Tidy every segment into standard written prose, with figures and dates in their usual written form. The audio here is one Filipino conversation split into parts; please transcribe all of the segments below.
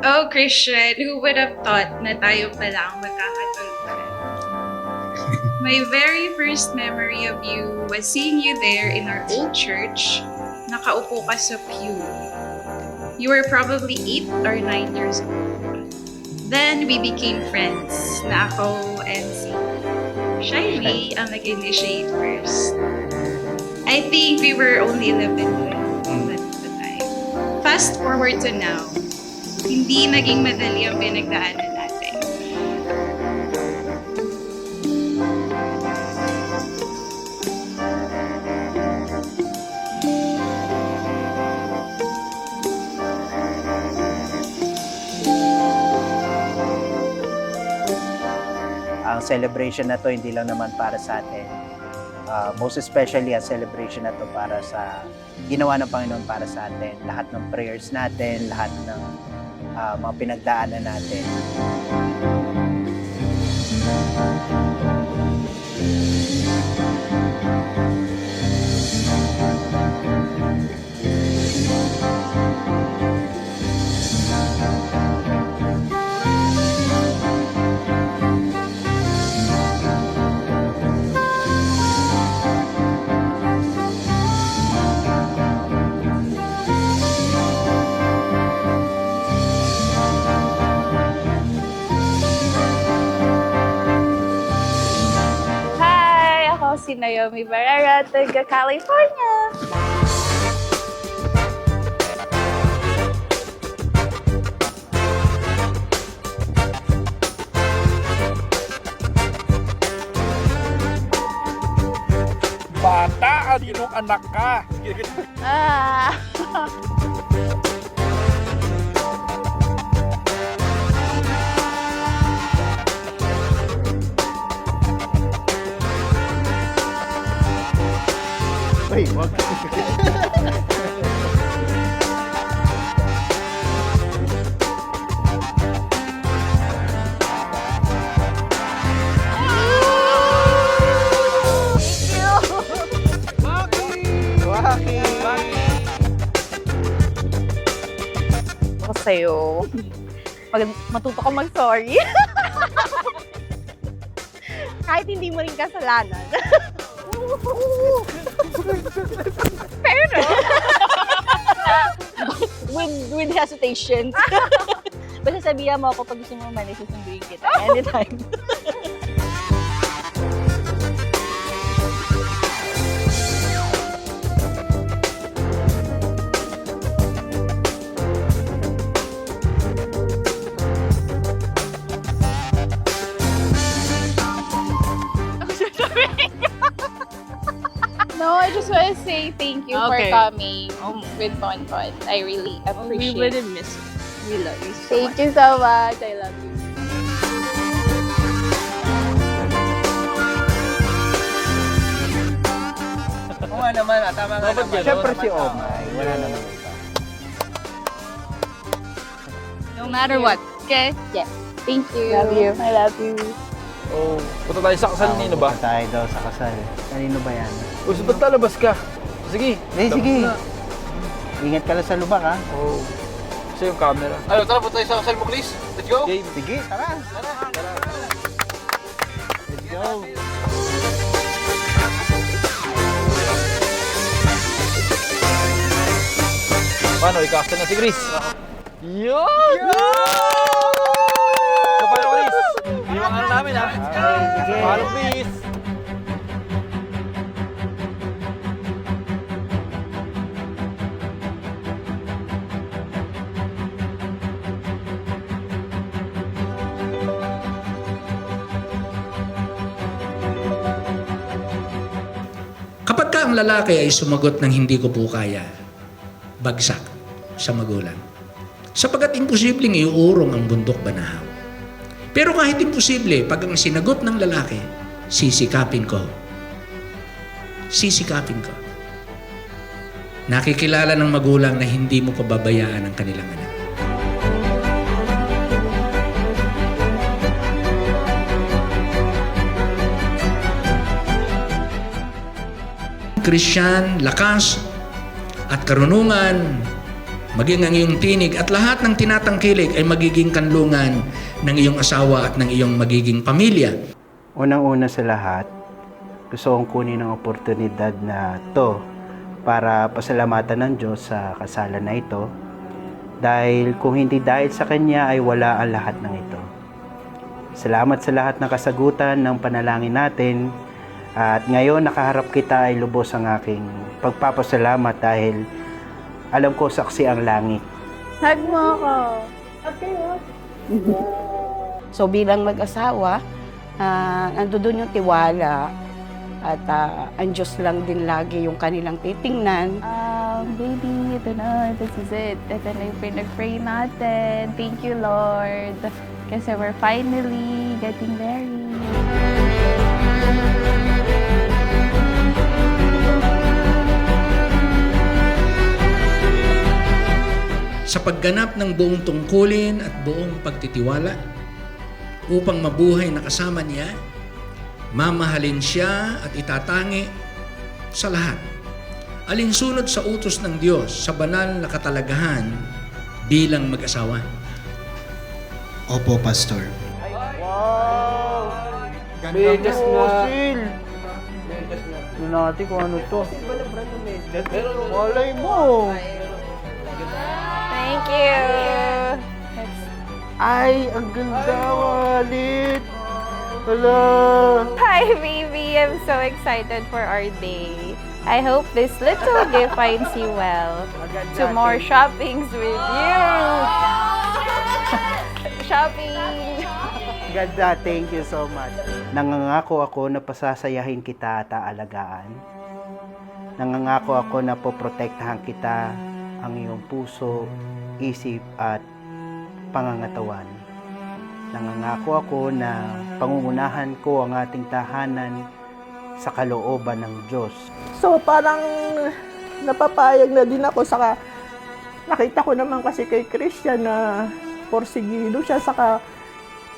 Oh, Christian, who would have thought na tayo pala ang magkakatuluhan? My very first memory of you was seeing you there in our old church. Nakaupo ka sa pew. You were probably 8 or 9 years old. Then we became friends na ako and si Shirley ang nag-initiate first. I think we were only 11 at the time. Fast forward to now. Hindi naging madali ang pinagdaanan natin. Ang celebration na to hindi lang naman para sa atin. Most especially ang celebration na to para sa ginawa ng Panginoon para sa atin. Lahat ng prayers natin, lahat ng mga pinagdaanan natin. Si Naomi Barrera, taga California. Bata, aninong anak ka? Ah. Uy, wag. Ako sa'yo. Matuto ka mag-sorry. Kahit hindi mo rin kasalanan. Pero, with hesitation. Basta sabihan mo ako pag gusto mo mali, susunduin kita. Anytime. No, I just want to say thank you for coming with Bonbon. I really appreciate it. We wouldn't miss you. We love you so Thank much. you so much. I love you. Oo nga naman, tama nga naman. Siyempre si Omay, wala naman iba. No matter what. Okay? Yes. Thank you. Love you. I love you. Oh, punta tayo sa kasal nino ba? Punta tayo daw sa kasal. Kanino ba yan? O, ba't lalabas ka? Sige. Sige. Ingat ka lang sa lubak, ha? Oh. Kasi yung camera. Ano, tara, punta tayo sa kasal mo, Chris. Let's go. Game. Sige, tara. Let's go. Paano, ikasta na si Chris? Yun! So, paano, Chris? Yung ano namin, ha? Sige. Paano, Chris? Kapag ka ang lalaki ay sumagot ng hindi ko po kaya, bagsak sa magulang. Sapagat imposibleng iuurong ang bundok banahaw. Pero kahit imposible, pag ang sinagot ng lalaki, sisikapin ko. Sisikapin ko. Nakikilala ng magulang na hindi mo pababayaan ang kanilang anak. Christian, lakas at karunungan, maging ang iyong tinig at lahat ng tinatangkilik ay magiging kanlungan ng iyong asawa at ng iyong magiging pamilya. Unang-una sa lahat, gusto kong kunin ang oportunidad na to para pasalamatan ng Diyos sa kasalan na ito. Dahil kung hindi dahil sa Kanya ay wala ang lahat ng ito. Salamat sa lahat ng kasagutan ng panalangin natin. At ngayon nakaharap kita ay lubos ang aking pagpapasalamat dahil alam ko saksi ang langit. Hug mo ako. So bilang mag-asawa, nandoon yung tiwala at ang Diyos lang din lagi yung kanilang titingnan. Baby, ito na. This is it. Ito na yung pinag-pray natin. Thank you, Lord. Kasi we're finally getting married. Sa pagganap ng buong tungkulin at buong pagtitiwala upang mabuhay na kasama niya, mamahalin siya at itatangi sa lahat. Alinsunod sa utos ng Diyos sa banal na katalagahan bilang mag-asawa. Opo, Pastor. Medyas na. Tignan natin kung ano to. Malay mo! Thank you. Ay, ang ganda, Walit! Hala! Hi, baby. I'm so excited for our day. I hope this little gift finds you well. To more shoppings with you. Shopping. Ganda, thank you so much. Nangangako ako na pasasayahin kita at aalagaan. Nangangako ako na poprotektahan kita, ang iyong puso, isip at pangangatawan. Nangangako ako na pangungunahan ko ang ating tahanan sa kalooban ng Diyos. So parang napapayag na din ako, saka nakita ko naman kasi kay Christian na porsigido siya, saka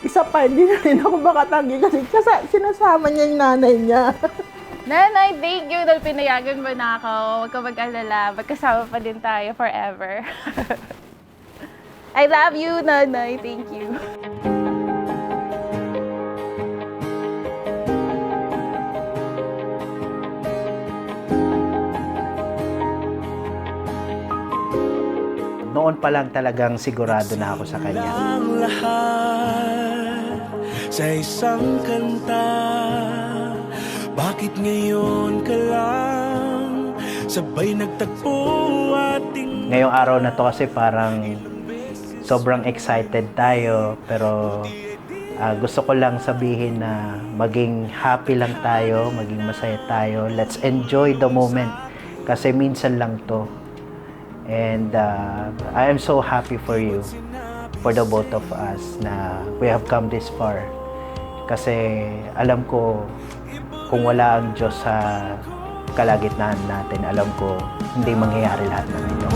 isa pa hindi na rin ako makatanggi kasi sinasama niya yung nanay niya. Nanay, thank you dahil pinayagan mo na ako. Huwag ka mag-alala. Magkasama pa din tayo forever. I love you, Nanay. Thank you. Noon pa lang talagang sigurado na ako sa kanya. Ang lahat sa isang kanta. Bakit ngayon ka lang sabay nagtagpo ating... Ngayong araw na to kasi parang sobrang excited tayo, pero gusto ko lang sabihin na maging happy lang tayo, maging masaya tayo. Let's enjoy the moment kasi minsan lang to. And I am so happy for you, for the both of us na we have come this far. Kasi alam ko kung wala ang Diyos sa kalagitnaan natin, alam ko hindi mangyayari lahat ng ito.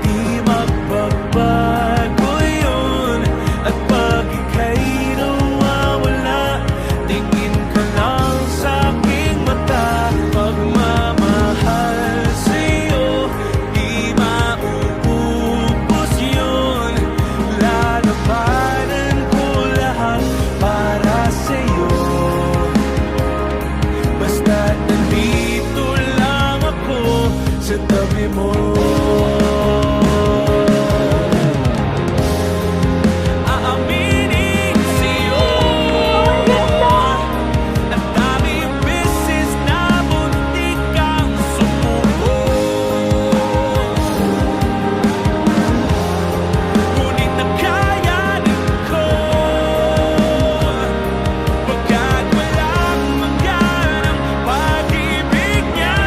Di magbabago yun. At pag ika'y nawawala, tingin ka lang sa aking mata. Pagmamahal sa'yo, di mauubos yun. Lalabanan ko lahat para sa'yo. Basta't nandito lang ako sa tabi mo. Aaminin sa'yo, ang daming beses na muntik kang sumuko. Ngunit nakayanin ko, pagkat walang mangganang pag-ibig niya.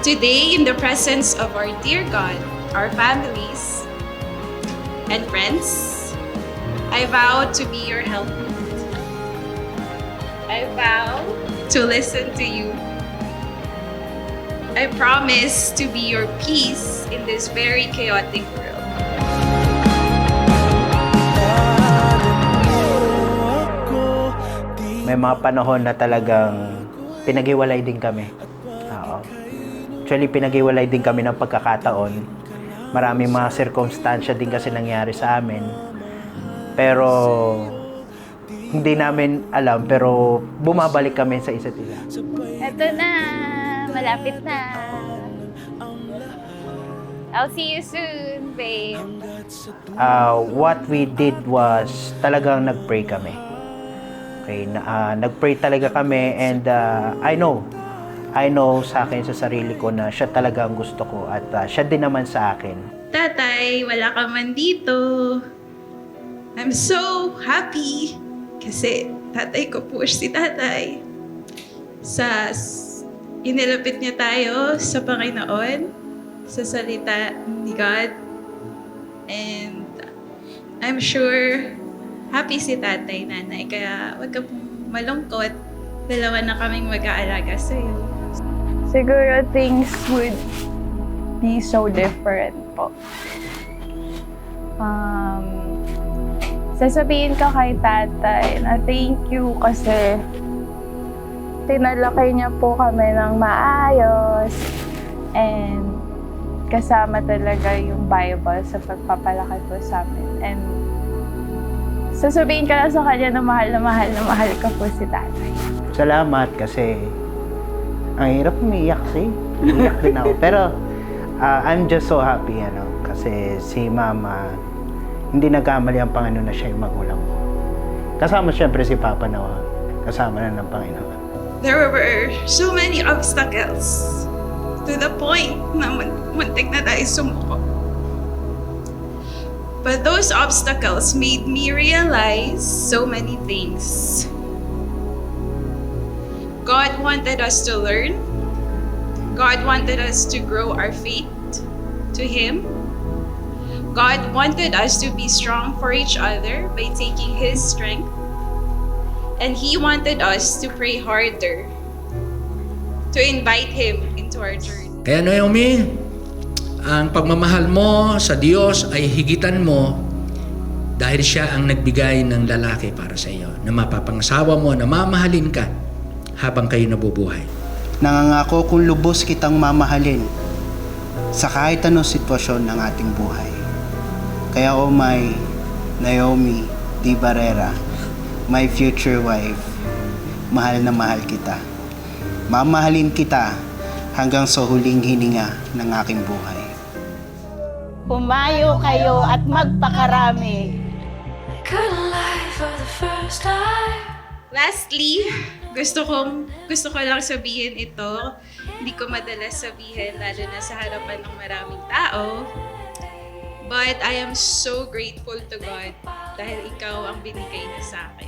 Today, in the presence of our dear God, our families, and friends, I vow to be your helpmate. I vow to listen to you. I promise to be your peace in this very chaotic world. may mga panahon na talagang pinaghiwalay din kami. Oo. Actually, pinaghiwalay din kami ng pagkakataon. Maraming mga sirkumstansya din kasi nangyari sa amin. Pero hindi namin alam, pero bumabalik kami sa isa't isa. Ito na, malapit na. I'll see you soon, babe. What we did was talagang nag-pray kami. Okay, nag-pray talaga kami, and I know sa akin, sa sarili ko, na siya talaga ang gusto ko, at siya din naman sa akin. Tatay, wala ka man dito. I'm so happy kasi tatay ko po si tatay. Inilapit niya tayo sa Panginoon, sa salita ni God. And I'm sure happy si tatay, nanay. Kaya wag ka pong malungkot. Dalawa na kaming mag-aalaga sa'yo. Siguro things would be so different po. Sasabihin ko kay tatay na thank you kasi tinalaki niya po kami ng maayos and kasama talaga yung Bible sa pagpapalaki po sa amin. And sasabihin ko lang sa kanya na mahal ko po si tatay. Salamat kasi ang hirap umiyak Umiyak din ako. Pero I'm just so happy, kasi si Mama, hindi nagkamali ang Panginoon na siya yung magulang ko. Kasama siyempre si Papa na kasama na ng Panginoon. There were so many obstacles to the point na muntik na tayo sumuko. But those obstacles made me realize so many things. God wanted us to learn. God wanted us to grow our faith to Him. God wanted us to be strong for each other by taking His strength. And He wanted us to pray harder, to invite Him into our journey. Kaya Naomi, ang pagmamahal mo sa Diyos ay higitan mo dahil siya ang nagbigay ng lalaki para sa iyo, na mapapangasawa mo, na mamahalin ka habang kayo nabubuhay. Nangangako kung lubos kitang mamahalin sa kahit anong sitwasyon ng ating buhay. Kaya my Naomi Di Barrera, my future wife, mahal na mahal kita. Mamahalin kita hanggang sa huling hininga ng aking buhay. Pumayo kayo at magpakarami. Lastly, gusto ko lang sabihin ito. Hindi ko madalas sabihin, lalo na sa harapan ng maraming tao. But I am so grateful to God dahil ikaw ang binigay niya sa akin.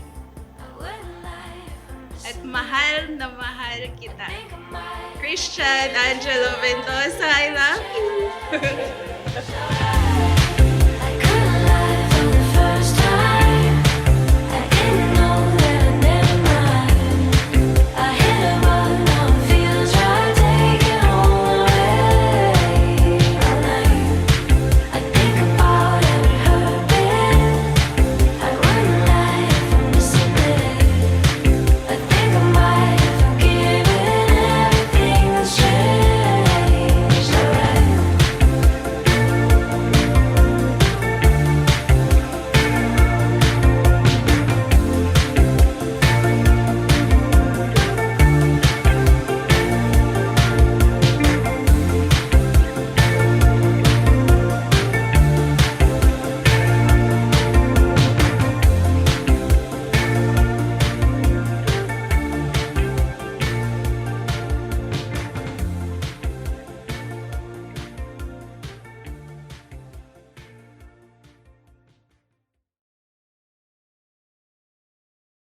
At mahal na mahal kita. Christian Angelo Mendoza, I love you.